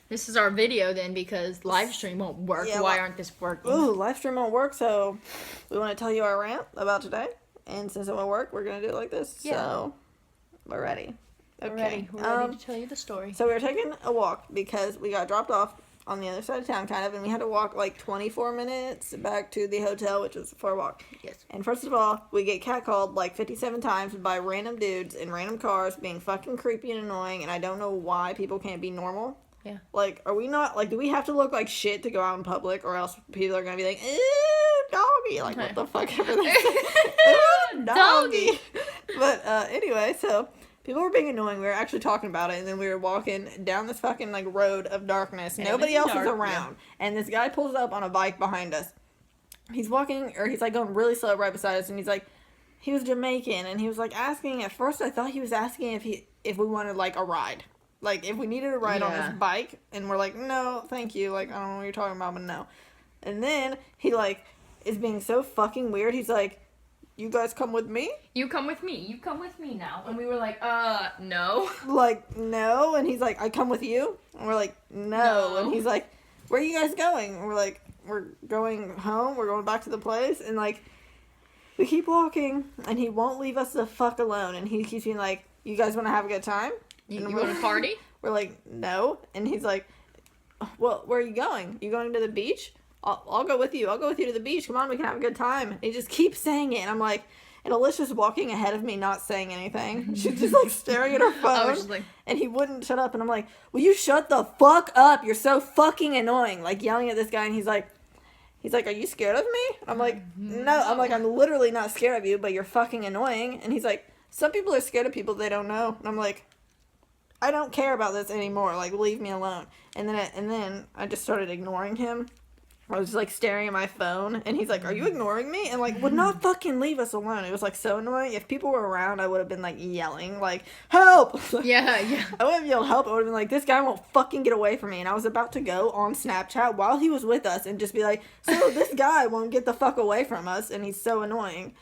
This is our video then because live stream won't work. Yeah, Why aren't this working? Ooh, live stream won't work, so we want to tell you our rant about today. And since it won't work, we're going to do it like this. Yeah. So, we're ready. Okay. We're ready to tell you the story. So we were taking a walk because we got dropped off on the other side of town, kind of, and we had to walk like 24 minutes back to the hotel, which was a far walk. Yes. And first of all, we get catcalled like 57 times by random dudes in random cars being fucking creepy and annoying, and I don't know why people can't be normal. Yeah. Like, are we not, like, do we have to look like shit to go out in public, or else people are going to be like, ew, doggy, like, what the fuck ever they say. Ew, doggy. But, anyway, so people were being annoying. We were actually talking about it, and then we were walking down this fucking, like, road of darkness. And nobody else is around. Yeah. And this guy pulls up on a bike behind us. He's walking, or he's, like, going really slow right beside us, and he's, like, he was Jamaican, and he was, like, asking, at first I thought he was asking if we wanted, like, a ride. Like, if we needed a ride on his bike, and we're like, no, thank you, like, I don't know what you're talking about, but no. And then, he, like, is being so fucking weird, he's like, you guys come with me? You come with me. You come with me now. And we were like, no. Like, no. And he's like, I come with you? And we're like, no. And he's like, where are you guys going? And we're like, we're going home. We're going back to the place. And, like, we keep walking, and he won't leave us the fuck alone. And he keeps being like, you guys want to have a good time? You want to party? We're like, no. And he's like, well, where are you going? You going to the beach? I'll go with you. I'll go with you to the beach. Come on, we can have a good time. And he just keeps saying it. And I'm like, and Alicia's walking ahead of me, not saying anything. She's just like staring at her phone. Like... And he wouldn't shut up. And I'm like, will you shut the fuck up? You're so fucking annoying. Like yelling at this guy. And he's like, are you scared of me? I'm like, no. I'm like, I'm literally not scared of you, but you're fucking annoying. And he's like, some people are scared of people they don't know. And I'm like, I don't care about this anymore. Like, leave me alone. And then I just started ignoring him. I was just, like, staring at my phone, and he's like, are you ignoring me? And, like, would not fucking leave us alone. It was, like, so annoying. If people were around, I would have been, like, yelling, like, help! Yeah. I would have yelled help. I would have been like, this guy won't fucking get away from me. And I was about to go on Snapchat while he was with us and just be like, so this guy won't get the fuck away from us, and he's so annoying.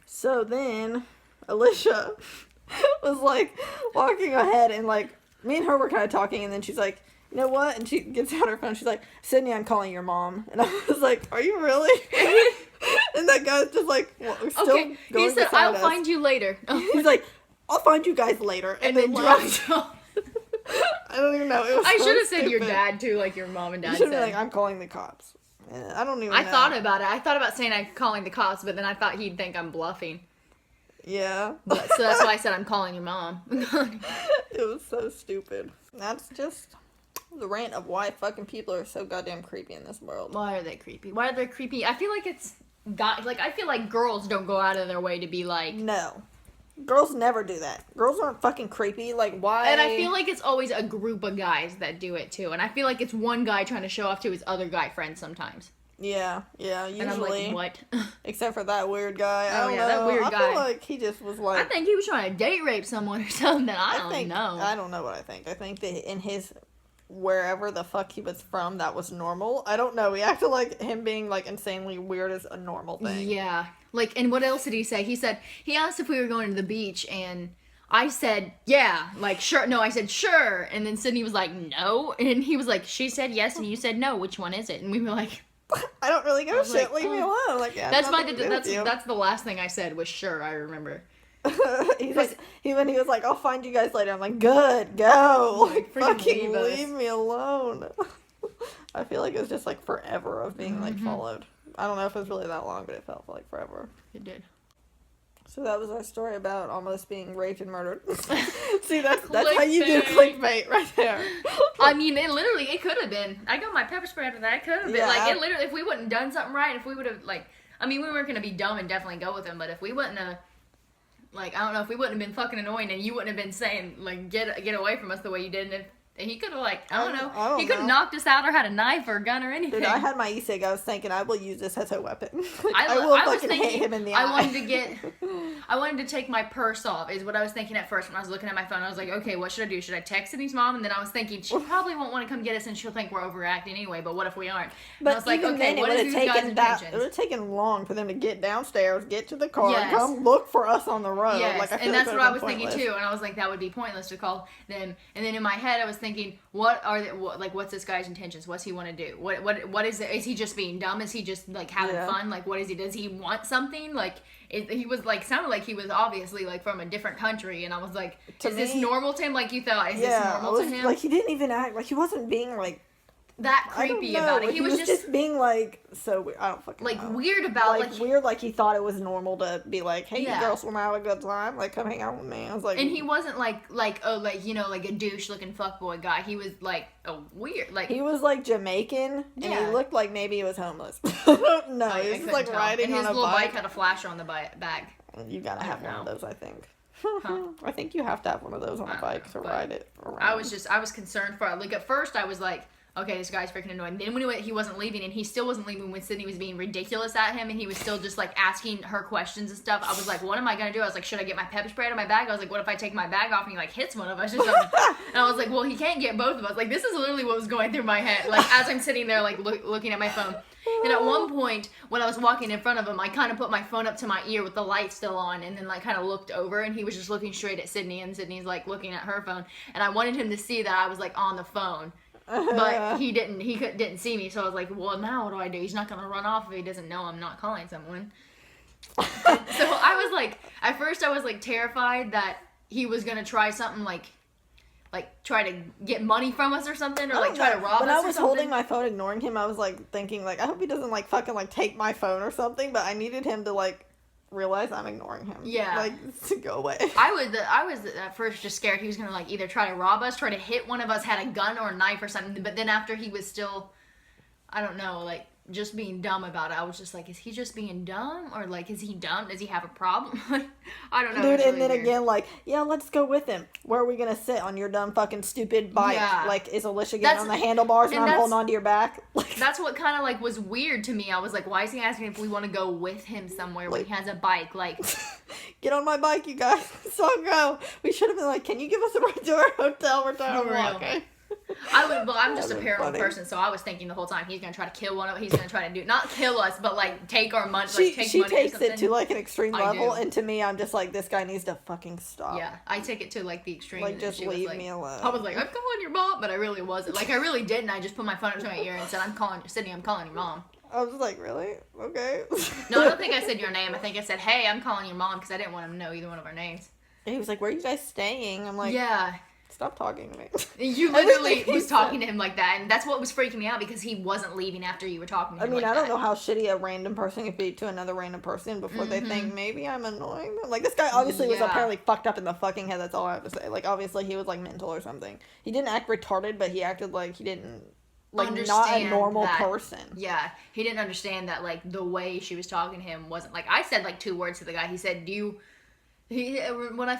So then, Alicia was, like, walking ahead, and, like, me and her were kind of talking, and then she's like, you know what? And she gets out her phone. She's like, Sydney, I'm calling your mom. And I was like, are you really? And that guy's just like, still going he said, I'll us. find you later. He's like, I'll find you guys later. And then dropped off. I don't even know. It was I so should have said stupid. your dad too, like your mom and dad You should have been like, I'm calling the cops. And I don't even know. I thought about it. I thought about saying I'm calling the cops, but then I thought he'd think I'm bluffing. Yeah. So that's why I said I'm calling your mom. It was so stupid. That's just the rant of why fucking people are so goddamn creepy in this world. Why are they creepy? Why are they creepy? I feel like it's I feel like girls don't go out of their way to be like... No. Girls never do that. Girls aren't fucking creepy. Like, why? And I feel like it's always a group of guys that do it too. And I feel like it's one guy trying to show off to his other guy friends sometimes. Yeah, usually. And I'm like, what? Except for that weird guy. I don't know. That weird guy. I feel like he just was like... I think he was trying to date rape someone or something. I don't know. I don't know what I think. I think that in his... wherever the fuck he was from, that was normal. I don't know. He acted like him being, like, insanely weird is a normal thing. Yeah. Like, and what else did he say? He asked if we were going to the beach, and I said, yeah. Like, sure. No, I said, sure. And then Sydney was like, no. And he was like, she said yes, and you said no. Which one is it? And we were like... I don't really give a shit. Leave me alone. Like, yeah, that's the last thing I said was sure, I remember. He's like, when he was like, I'll find you guys later. I'm like, good, go. Like, fucking leave me alone. I feel like it was just like forever of being like followed. I don't know if it was really that long, but it felt like forever. It did. So that was our story about almost being raped and murdered. See, that's how you do clickbait right there. I mean, it could have been. I got my pepper spray after that. It could have been. Like, it literally, if we wouldn't done something right, if we would have, like, I mean, we weren't going to be dumb and definitely go with him, but if we wouldn't have, like, I don't know, if we wouldn't have been fucking annoying and you wouldn't have been saying, like, get away from us the way you did, and he could have, like, I don't know. He could have knocked us out or had a knife or a gun or anything. Dude, I had my e-cig. I was thinking, I will use this as a weapon. I will fucking hit him in the eye. I wanted to take my purse off, is what I was thinking at first when I was looking at my phone. I was like, okay, what should I do? Should I text Sydney's mom? And then I was thinking, she probably won't want to come get us and she'll think we're overacting anyway, but what if we aren't? And but I was like, okay, what is these guys' intentions? It would have taken long for them to get downstairs, get to the car, and come look for us on the road. Yes, like, and that's what I was thinking too. And I was like, that would be pointless to call them. And then in my head, I was thinking, thinking, what's this guy's intentions? What's he want to do? What is it? Is he just being dumb? Is he just like having fun? Like, what is he? Does he want something? Like, he was like, sounded like he was obviously like from a different country, and I was like, is this normal to him? Like, you thought, is this normal to him? Like, he didn't even act like he wasn't being like that creepy about it. Like, he was just being like so weird. I don't fucking like know. Weird about like weird. Like he thought it was normal to be like, hey, you girls want to have a good time? Like, come hang out with me. I was like, and he wasn't like a douche looking fuckboy guy. He was like a weird he was like Jamaican, and he looked like maybe he was homeless. I don't know. He was just like riding on a bike. And his little bike had a flasher on the back. You gotta have one of those, I think. I think you have to have one of those on a bike to ride it around. I was concerned for like at first I was like, okay, this guy's freaking annoying. Then when he wasn't leaving, and he still wasn't leaving when Sydney was being ridiculous at him, and he was still just like asking her questions and stuff. I was like, what am I gonna do? I was like, should I get my pepper spray out of my bag? I was like, what if I take my bag off and he like hits one of us or something? And I was like, well, he can't get both of us. Like, this is literally what was going through my head. Like, as I'm sitting there like looking at my phone. And at one point, when I was walking in front of him, I kind of put my phone up to my ear with the light still on, and then like kind of looked over, and he was just looking straight at Sydney, and Sydney's like looking at her phone, and I wanted him to see that I was like on the phone. But he didn't see me, so I was like, well, now what do I do? He's not gonna run off if he doesn't know I'm not calling someone. So I was like, at first I was like terrified that he was gonna try something like try to get money from us or something, or like try to rob us or something. When I was holding my phone ignoring him, I was like thinking like, I hope he doesn't like fucking like take my phone or something, but I needed him to like realize I'm ignoring him. Yeah. Like, to go away. I was at first just scared he was gonna like either try to rob us, try to hit one of us, had a gun or a knife or something, but then after he was still, I don't know, like just being dumb about it, I was just like, is he just being dumb, or like is he dumb? Does he have a problem? I don't know. Dude, and then again, like, yeah, let's go with him. Where are we gonna sit? On your dumb fucking stupid bike? Yeah. Like, is Alicia getting on the handlebars and I'm holding onto your back? Like, that's what kind of like was weird to me. I was like, why is he asking if we want to go with him somewhere when he has a bike? Like, get on my bike, you guys. So go. We should have been like, can you give us a ride to our hotel? We're trying to walk. Okay? I'm just a paranoid person, so I was thinking the whole time he's gonna try to kill one of us. He's gonna try to do not kill us, but like take our money. She takes it to like an extreme level, and to me, I'm just like, this guy needs to fucking stop. Yeah, I take it to like the extreme. Like, just leave me alone. I was like, I'm calling your mom, but I really wasn't. Like, I really didn't. I just put my phone up to my ear and said, Sydney, I'm calling your mom. I was like, really? Okay. No, I don't think I said your name. I think I said, hey, I'm calling your mom, because I didn't want him to know either one of our names. And he was like, where are you guys staying? I'm like, yeah. Stop talking to me. You literally was talking to him like that, and that's what was freaking me out, because he wasn't leaving after you were talking to him. I mean, I don't know how shitty a random person could be to another random person before they think, maybe I'm annoying them. Like, this guy obviously was apparently fucked up in the fucking head, that's all I have to say. Like, obviously he was, like, mental or something. He didn't act retarded, but he acted like he didn't, like, not a normal person. Yeah, he didn't understand that, like, the way she was talking to him wasn't, like, I said, like, 2 words to the guy. He said, when I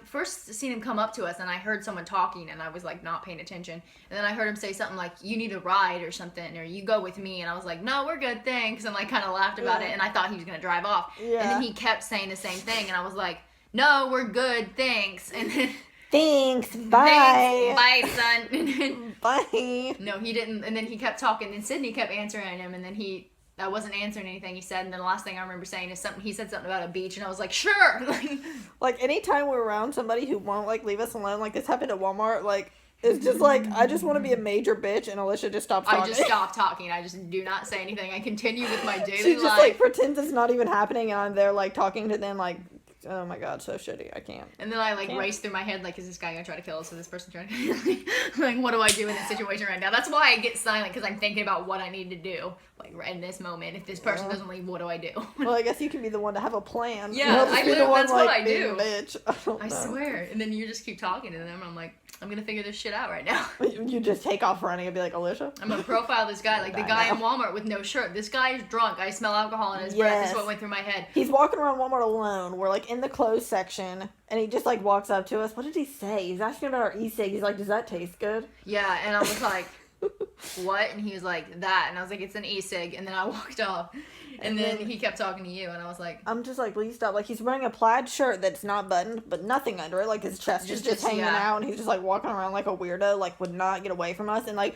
first seen him come up to us, and I heard someone talking, and I was like not paying attention, and then I heard him say something like, you need a ride or something, or you go with me, and I was like, no, we're good, thanks, and like kind of laughed about it, and I thought he was gonna drive off, and then he kept saying the same thing, and I was like, no, we're good, thanks, and then thanks, bye. Bye, son. Bye. No, he didn't, and then he kept talking, and Sydney kept answering him, and then I wasn't answering anything he said, and then the last thing I remember saying is he said something about a beach, and I was like, sure! Like, anytime we're around somebody who won't, like, leave us alone, like, this happened at Walmart, like, it's just like, I just want to be a major bitch, and Alicia just stops talking. I just stopped talking. I just do not say anything. I continue with my daily life. She just, like, pretends it's not even happening, and I'm there, like, talking to them, like, oh my god, so shitty, I can't. And then I, like, race through my head, like, is this guy gonna try to kill us? Is this person trying to kill us? Like, what do I do in this situation right now? That's why I get silent, because I'm thinking about what I need to do, like, right in this moment. If this person doesn't leave, what do I do? Well, I guess you can be the one to have a plan. Yeah, that's what I do. Bitch. I swear. And then you just keep talking to them, and I'm like, I'm gonna figure this shit out right now. You just take off running and be like, Alicia? I'm gonna profile this guy, like the guy in Walmart with no shirt. This guy is drunk. I smell alcohol in his breath. Is what went through my head. He's walking around Walmart alone. We're like in the clothes section, and he just like walks up to us. What did he say? He's asking about our e-cig. He's like, does that taste good? Yeah, and I was like, what? And he was like, that. And I was like, it's an e-cig. And then I walked off. And then he kept talking to you, and I was like... I'm just like, please stop. Like, he's wearing a plaid shirt that's not buttoned, but nothing under it. Like, his chest is just hanging out, and he's just, like, walking around like a weirdo, like, would not get away from us. And, like,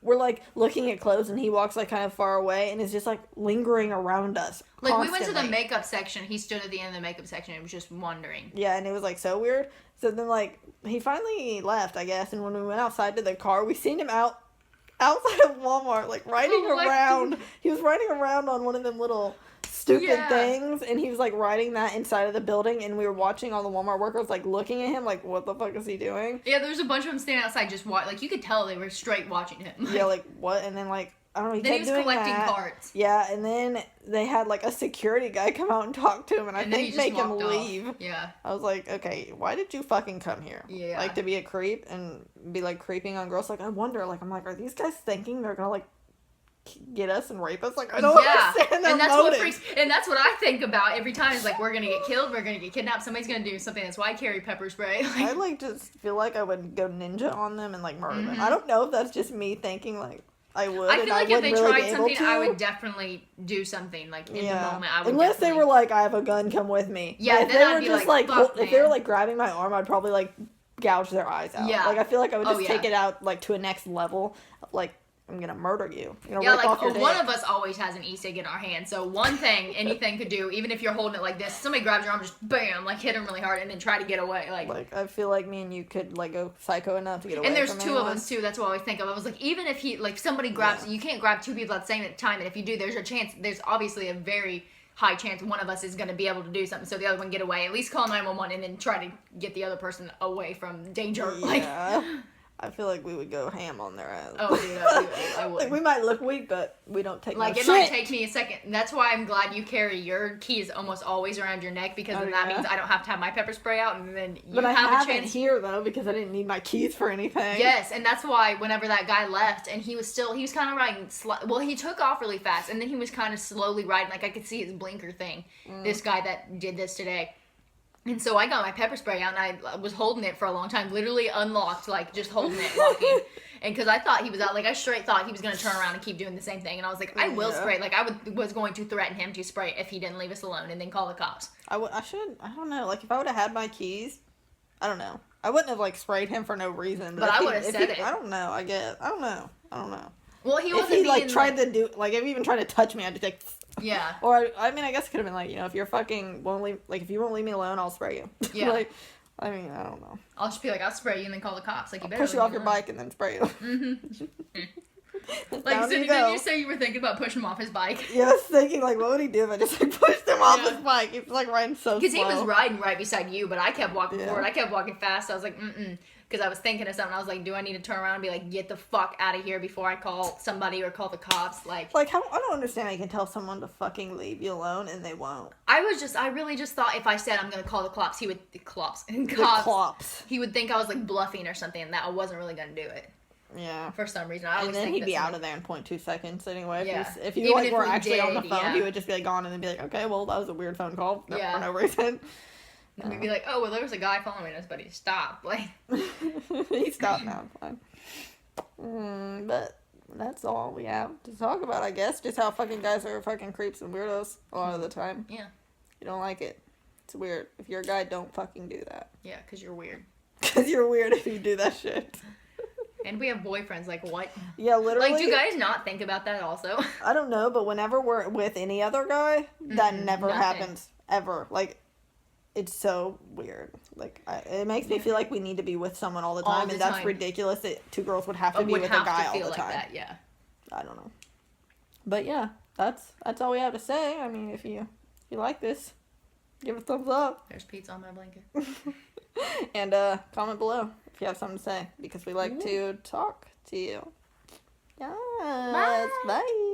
we're, like, looking at clothes, and he walks, like, kind of far away, and is just, like, lingering around us constantly. Like, we went to the makeup section. He stood at the end of the makeup section and was just wondering. Yeah, and it was, like, so weird. So then, like, he finally left, I guess, and when we went outside to the car, we seen him outside of Walmart, like, riding around. He was riding around on one of them little stupid things, and he was, like, riding that inside of the building, and we were watching all the Walmart workers, like, looking at him, like, what the fuck is he doing? Yeah, there was a bunch of them standing outside just like, you could tell they were straight watching him. Yeah, like, what? And then, like, I don't know, he was collecting carts. Yeah, and then they had, like, a security guy come out and talk to him, and I think make him leave. Yeah. I was like, okay, why did you fucking come here? Yeah. Like, to be a creep and be, like, creeping on girls? Like, I wonder, like, I'm like, are these guys thinking they're gonna, like, get us and rape us? Like, I don't understand their motives. And that's what I think about every time. Is like, we're gonna get killed, we're gonna get kidnapped, somebody's gonna do something. That's why I carry pepper spray. I, like, just feel like I would go ninja on them and, like, murder them. I don't know if that's just me thinking, like, I would. I feel like if they really tried something, I would definitely do something. Like, in the moment, I would. Unless they were like, I have a gun, come with me. Yeah, if then they I'd were be just like, fuck, if they were like grabbing my arm, I'd probably like gouge their eyes out. Yeah. Like, I feel like I would just take it out like to a next level of like, I'm gonna murder you. I'm gonna rip off your dick. One of us always has an e-cig in our hand, so one thing anything could do, even if you're holding it like this, somebody grabs your arm, just bam, like hit them really hard, and then try to get away. Like I feel like me and you could like go psycho enough to get away. And there's from two anyone. of us too. That's what I always think of. I was like, even if he like somebody grabs, you can't grab two people at the same time, and if you do, there's a chance. There's obviously a very high chance one of us is going to be able to do something, so the other one get away. At least call 911 and then try to get the other person away from danger. Yeah. I feel like we would go ham on their ass. Oh, dude, I would. Like, we might look weak, but we don't take like, no it shit. might take me a second. That's why I'm glad you carry your keys almost always around your neck, because then that means I don't have to have my pepper spray out, and then you have a chance. Here, though, because I didn't need my keys for anything. Yes, and that's why whenever that guy left, and he was kind of riding, well, he took off really fast, and then he was kind of slowly riding, like, I could see his blinker thing, this guy that did this today. And so I got my pepper spray out, and I was holding it for a long time, literally unlocked, like, just holding it, walking. And because I thought he was out, like, I straight thought he was going to turn around and keep doing the same thing. And I was like, I will spray. Like, was going to threaten him to spray if he didn't leave us alone and then call the cops. I don't know. Like, if I would have had my keys, I don't know. I wouldn't have, like, sprayed him for no reason. But I would have said it. I don't know, I guess. I don't know. Well, he wasn't if he, like, tried to do, like, if he even tried to touch me, I'd just like... Yeah. Or, I mean, I guess it could have been like, you know, if you're fucking won't leave, like, if you won't leave me alone, I'll spray you. Yeah. Like, I mean, I don't know. I'll just be like, I'll spray you and then call the cops. Like, you better push you off your bike and then spray you. Mm-hmm. Like, so didn't you say you were thinking about pushing him off his bike? Yeah, I was thinking, like, what would he do if I just, like, pushed him off his bike? He was, like, riding so slow. Because he was riding right beside you, but I kept walking forward. I kept walking fast. So I was like, because I was thinking of something. I was like, do I need to turn around and be like, get the fuck out of here before I call somebody or call the cops? Like how, I don't understand how you can tell someone to fucking leave you alone and they won't. I really just thought if I said I'm going to call the cops, he would, he would think I was like bluffing or something, and that I wasn't really going to do it. Yeah. For some reason. And then he'd be out of there in 0.2 seconds anyway. Yeah. If you like, were actually on the phone, he would just be like gone and then be like, okay, well, that was a weird phone call for no reason. And you'd be like, oh, well, there was a guy following us, but he stopped. Like, he stopped now. Fine. But that's all we have to talk about, I guess. Just how fucking guys are fucking creeps and weirdos a lot of the time. Yeah. You don't like it. It's weird. If you're a guy, don't fucking do that. Yeah, because you're weird. Because you're weird if you do that shit. And we have boyfriends, like, what? Yeah, literally. Like, do you guys not think about that also? I don't know, but whenever we're with any other guy, that never happens. Ever. Like, it's so weird. Like, it makes me feel like we need to be with someone all the time, and that's ridiculous that two girls would have to be with a guy all the time. That, yeah. I don't know. But yeah, that's all we have to say. I mean, if you like this, give it a thumbs up. There's pizza on my blanket. And comment below if you have something to say, because we like to talk to you. Yes. Bye.